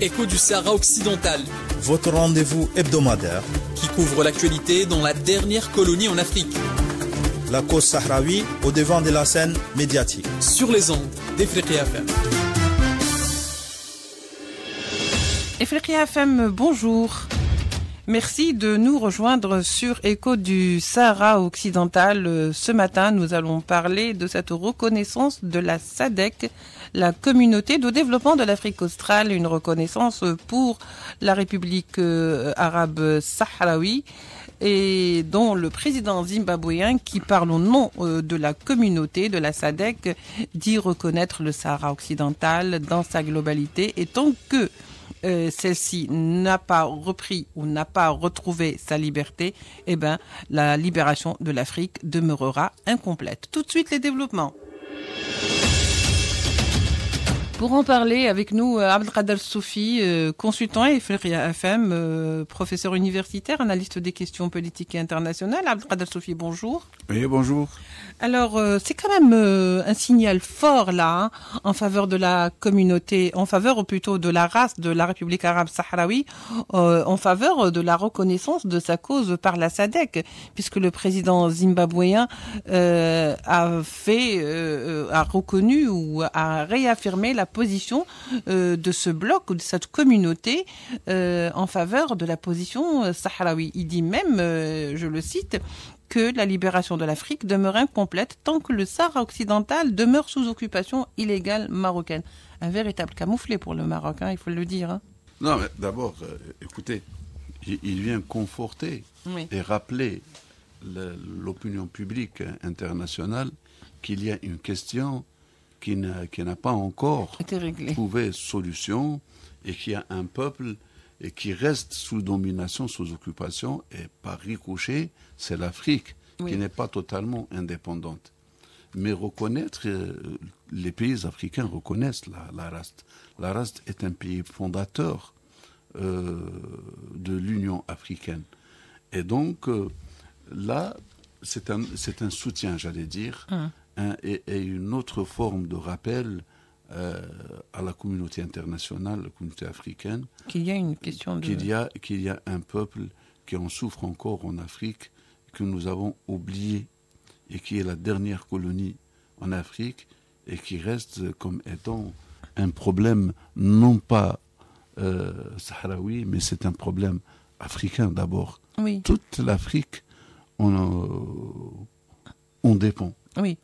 Écho du Sahara occidental. Votre rendez-vous hebdomadaire qui couvre l'actualité dans la dernière colonie en Afrique. La cause sahraoui au devant de la scène médiatique. Sur les ondes d'Ifriqiya FM. Ifriqiya FM, bonjour. Merci de nous rejoindre sur Écho du Sahara occidental. Ce matin, nous allons parler de cette reconnaissance de la SADC, la communauté de développement de l'Afrique australe, une reconnaissance pour la République arabe sahraoui, et dont le président zimbabwéen, qui parle au nom de la communauté de la SADC, dit reconnaître le Sahara occidental dans sa globalité, et tant que celle-ci n'a pas repris ou n'a pas retrouvé sa liberté, eh ben, la libération de l'Afrique demeurera incomplète. Tout de suite, les développements. Pour en parler avec nous, Abdelkader Soufi, consultant à Ifriqiya FM, professeur universitaire, analyste des questions politiques et internationales. Abdelkader Soufi, bonjour. Oui, bonjour. Alors, c'est quand même un signal fort là, en faveur de la communauté, en faveur plutôt de la race de la République arabe sahraoui, en faveur de la reconnaissance de sa cause par la SADC, puisque le président zimbabwéen a reconnu ou a réaffirmé la position de ce bloc ou de cette communauté en faveur de la position sahraoui. Il dit même, je le cite, que la libération de l'Afrique demeure incomplète tant que le Sahara occidental demeure sous occupation illégale marocaine. Un véritable camouflet pour le Maroc, hein, il faut le dire. Hein. Non, mais d'abord, écoutez, il vient conforter et rappeler l'opinion publique internationale qu'il y a une question qui n'a pas encore trouvé solution et qu'il y a un peuple et qui reste sous domination, sous occupation, et par ricochet, c'est l'Afrique qui n'est pas totalement indépendante. Mais reconnaître, les pays africains reconnaissent la RAST. La RAST est un pays fondateur de l'Union africaine. Et donc, là, c'est un soutien, j'allais dire, et une autre forme de rappel à la communauté internationale, la communauté africaine, qu'il y a une question de... qu'il y a un peuple qui en souffre encore en Afrique, que nous avons oublié, et qui est la dernière colonie en Afrique, et qui reste comme étant un problème non pas sahraoui, mais c'est un problème africain d'abord. Oui. Toute l'Afrique en dépend. Oui.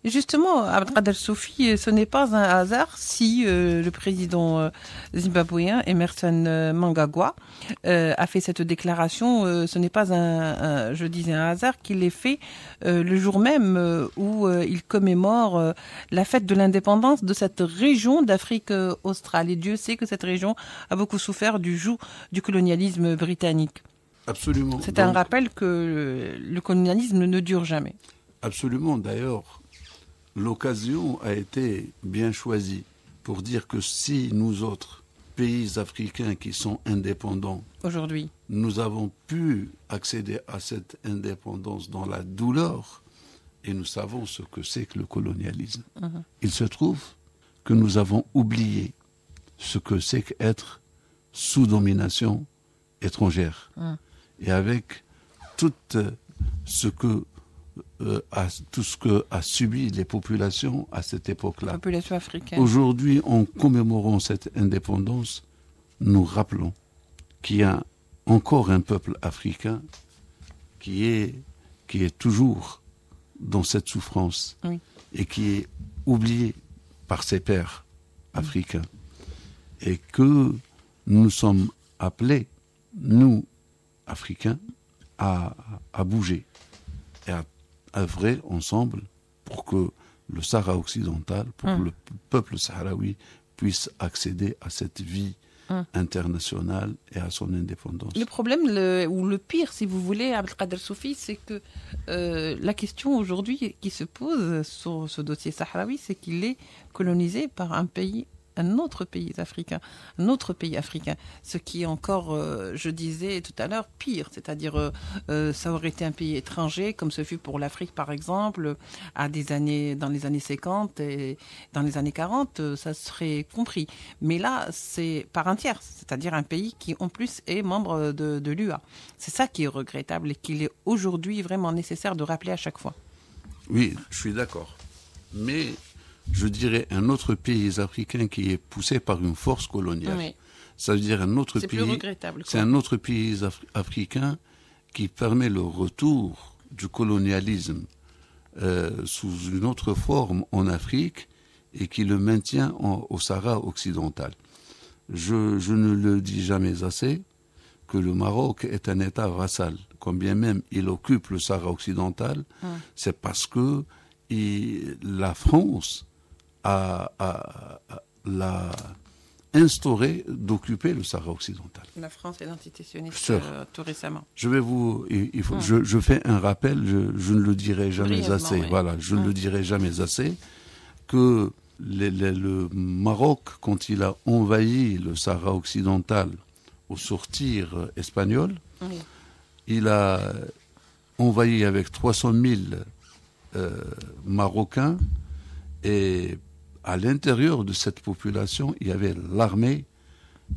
Justement, Abdelkader Soufi, ce n'est pas un hasard si le président zimbabwéen Emmerson Mnangagwa a fait cette déclaration. Ce n'est pas un hasard qu'il ait fait le jour même où il commémore la fête de l'indépendance de cette région d'Afrique australe. Et Dieu sait que cette région a beaucoup souffert du joug du colonialisme britannique. Absolument. C'est un rappel que le colonialisme ne dure jamais. Absolument. D'ailleurs, l'occasion a été bien choisie pour dire que si nous autres pays africains qui sont indépendants, aujourd'hui, nous avons pu accéder à cette indépendance dans la douleur, et nous savons ce que c'est que le colonialisme. Il se trouve que nous avons oublié ce que c'est qu'être sous domination étrangère. Et avec tout ce que a subi les populations à cette époque-là. Population africaine. Aujourd'hui, en commémorant cette indépendance, nous rappelons qu'il y a encore un peuple africain qui est toujours dans cette souffrance et qui est oublié par ses pairs africains. Et que nous sommes appelés, nous, Africains, à bouger et à œuvrer ensemble pour que le Sahara occidental, pour que le peuple sahraoui puisse accéder à cette vie internationale et à son indépendance. Le problème, ou le pire, si vous voulez, Abdelkader Soufi, c'est que la question aujourd'hui qui se pose sur ce dossier sahraoui, c'est qu'il est colonisé par un pays un autre pays africain, ce qui est encore, je disais tout à l'heure, pire, c'est-à-dire ça aurait été un pays étranger, comme ce fut pour l'Afrique par exemple, dans les années 50 et dans les années 40, ça serait compris. Mais là, c'est par un tiers, c'est-à-dire un pays qui en plus est membre de l'UA. C'est ça qui est regrettable et qu'il est aujourd'hui vraiment nécessaire de rappeler à chaque fois. Oui, je suis d'accord. Mais je dirais un autre pays africain qui est poussé par une force coloniale. Oui. Ça veut dire un autre pays. C'est plus regrettable. C'est un autre pays africain qui permet le retour du colonialisme sous une autre forme en Afrique et qui le maintient au Sahara occidental. Je ne le dis jamais assez que le Maroc est un État vassal. Quand bien même il occupe le Sahara occidental, c'est parce que la France l'a instauré d'occuper le Sahara occidental. La France est l'entité sioniste tout récemment. Je fais un rappel, je ne le dirai jamais assez. Oui. Voilà, je ne le dirai jamais assez que le Maroc, quand il a envahi le Sahara occidental au sortir espagnol, il a envahi avec 300 000 Marocains et à l'intérieur de cette population, il y avait l'armée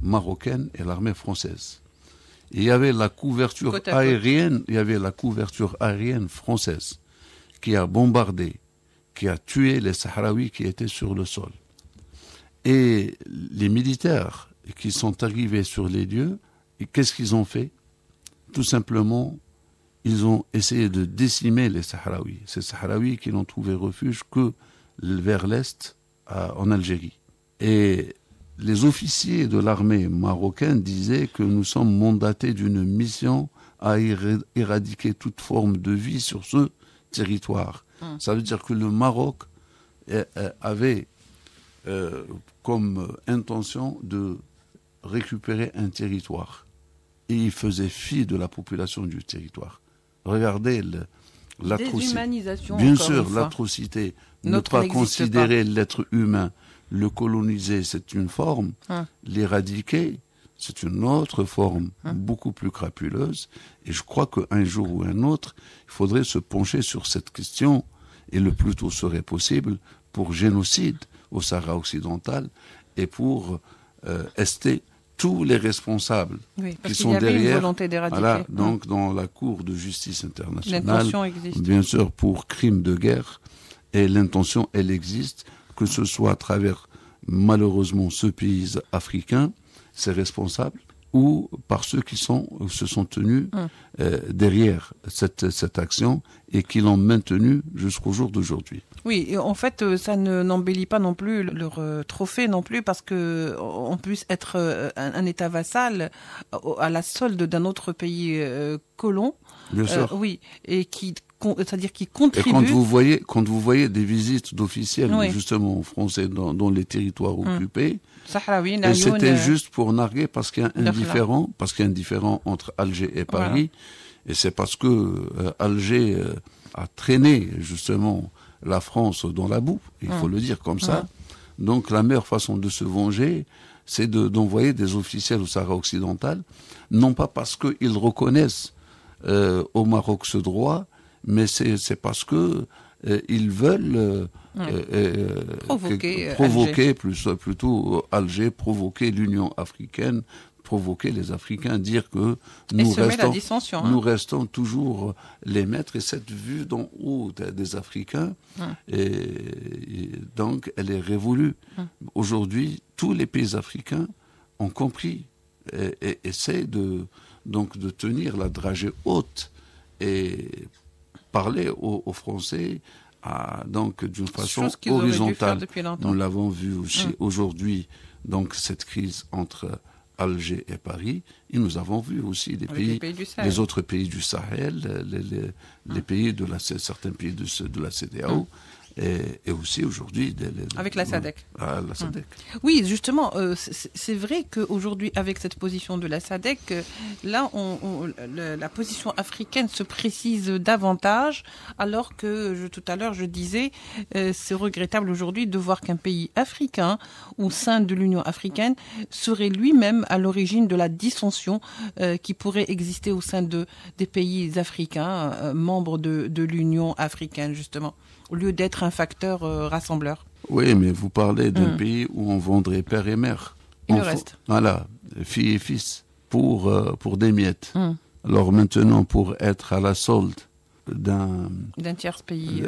marocaine et l'armée française. Il y avait la couverture aérienne française qui a bombardé, qui a tué les Sahraouis qui étaient sur le sol. Et les militaires qui sont arrivés sur les lieux, et qu'est-ce qu'ils ont fait ? Tout simplement, ils ont essayé de décimer les Sahraouis. Ces Sahraouis qui n'ont trouvé refuge que vers l'Est, en Algérie. Et les officiers de l'armée marocaine disaient que nous sommes mandatés d'une mission à éradiquer toute forme de vie sur ce territoire. Ça veut dire que le Maroc avait comme intention de récupérer un territoire. Et il faisait fi de la population du territoire. Regardez l'atrocité. Bien sûr, l'atrocité. Ne pas considérer l'être humain, le coloniser, c'est une forme. L'éradiquer, c'est une autre forme, beaucoup plus crapuleuse. Et je crois qu'un jour ou un autre, il faudrait se pencher sur cette question, et le plus tôt serait possible, pour génocide au Sahara occidental et pour ester tous les responsables qui sont derrière, donc dans la Cour de justice internationale, bien sûr pour crimes de guerre, et l'intention, elle existe, que ce soit à travers, malheureusement, ce pays africain, ses responsables, ou par ceux qui se sont tenus derrière cette action et qui l'ont maintenue jusqu'au jour d'aujourd'hui. Oui, et en fait, ça n'embellit pas non plus leur trophée non plus, parce que on puisse être un État vassal à la solde d'un autre pays colon. Bien sûr. Oui, et c'est-à-dire qui contribue. Et quand vous voyez des visites d'officiels justement français dans les territoires occupés, c'était juste pour narguer parce qu'il y a un différend entre Alger et Paris, et c'est parce que Alger a traîné justement la France dans la boue, il faut le dire comme ça. Donc la meilleure façon de se venger, c'est d'envoyer des officiels au Sahara occidental, non pas parce qu'ils reconnaissent au Maroc ce droit, mais c'est parce que ils veulent provoquer plutôt Alger, provoquer l'Union africaine, provoquer les Africains, dire que nous restons toujours les maîtres, et cette vue d'en haut des Africains, et donc elle est révolue. Aujourd'hui, tous les pays africains ont compris et essaient de tenir la dragée haute et parler aux Français donc d'une façon horizontale. Nous l'avons vu aussi aujourd'hui, donc cette crise entre Alger et Paris, et nous avons vu aussi les autres pays du Sahel, les pays certains pays de la CEDEAO, et aussi aujourd'hui avec la SADC. La SADC. Oui, justement, c'est vrai qu'aujourd'hui, avec cette position de la SADC, là, la position africaine se précise davantage, alors que tout à l'heure, je disais, c'est regrettable aujourd'hui de voir qu'un pays africain, au sein de l'Union africaine, serait lui-même à l'origine de la dissension qui pourrait exister au sein des pays africains, membres de l'Union africaine, justement, au lieu d'être un facteur rassembleur. Oui, mais vous parlez d'un pays où on vendrait père et mère. Il reste. Voilà, fille et fils, pour des miettes. Alors maintenant, pour être à la solde d'un tierce pays,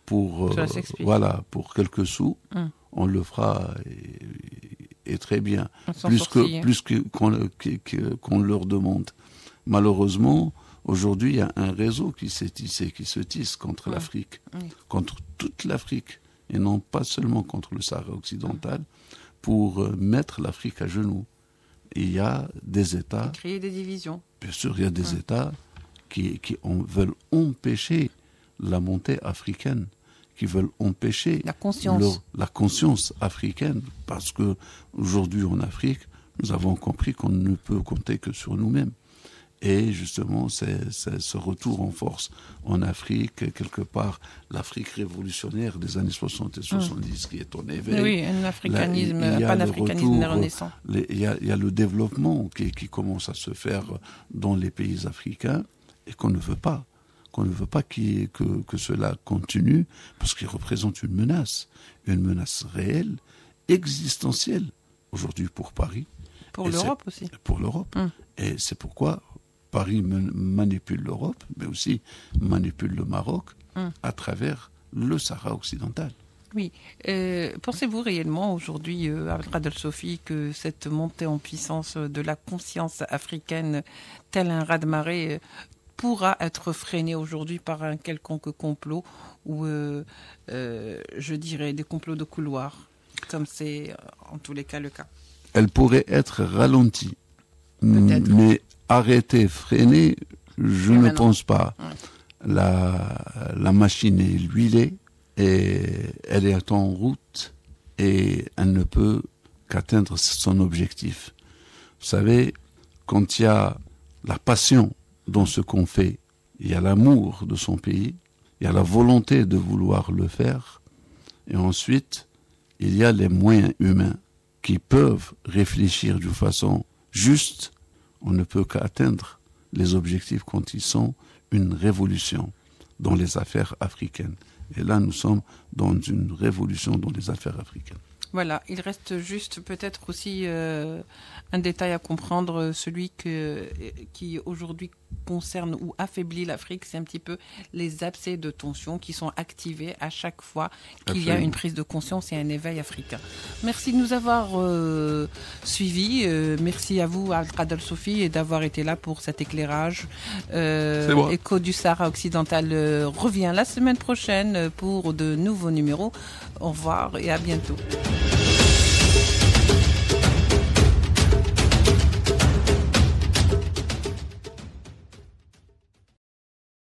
pour quelques sous, on le fera et très bien, plus qu'on leur demande. Malheureusement, aujourd'hui, il y a un réseau qui s'est tissé, qui se tisse contre l'Afrique, contre toute l'Afrique, et non pas seulement contre le Sahara occidental, pour mettre l'Afrique à genoux. Et il y a des États... Créer des divisions. Bien sûr, il y a des États qui veulent empêcher la montée africaine, qui veulent empêcher la conscience africaine, parce que aujourd'hui en Afrique, nous avons compris qu'on ne peut compter que sur nous-mêmes. Et justement, c'est ce retour en force en Afrique, quelque part, l'Afrique révolutionnaire des années 60 et 70 qui est en éveil. Oui, un africanisme, un panafricanisme renaissant. Il y a le développement qui commence à se faire dans les pays africains et qu'on ne veut pas. Qu'on ne veut pas que cela continue parce qu'il représente une menace réelle, existentielle, aujourd'hui pour Paris. Pour l'Europe aussi. Pour l'Europe. Et c'est pourquoi Paris manipule l'Europe, mais aussi manipule le Maroc à travers le Sahara occidental. Oui. Pensez-vous réellement aujourd'hui, Abdelkader Sofi, que cette montée en puissance de la conscience africaine, tel un raz-de-marée, pourra être freinée aujourd'hui par un quelconque complot ou, je dirais, des complots de couloir, comme c'est en tous les cas le cas? Elle pourrait être ralentie, mais arrêtée, freinée, je ne pense pas. La machine est huilée et elle est en route et elle ne peut qu'atteindre son objectif. Vous savez, quand il y a la passion dans ce qu'on fait, il y a l'amour de son pays, il y a la volonté de vouloir le faire, et ensuite, il y a les moyens humains qui peuvent réfléchir d'une façon juste. On ne peut qu'atteindre les objectifs quand ils sont une révolution dans les affaires africaines. Et là, nous sommes dans une révolution dans les affaires africaines. Voilà, il reste juste peut-être aussi un détail à comprendre, celui qui aujourd'hui concerne ou affaiblit l'Afrique, c'est un petit peu les abcès de tension qui sont activés à chaque fois qu'il y a une prise de conscience et un éveil africain. Merci de nous avoir suivis, merci à vous, Abdelkader Sofi, et d'avoir été là pour cet éclairage. Écho du Sahara occidental revient la semaine prochaine pour de nouveaux numéros. Au revoir et à bientôt.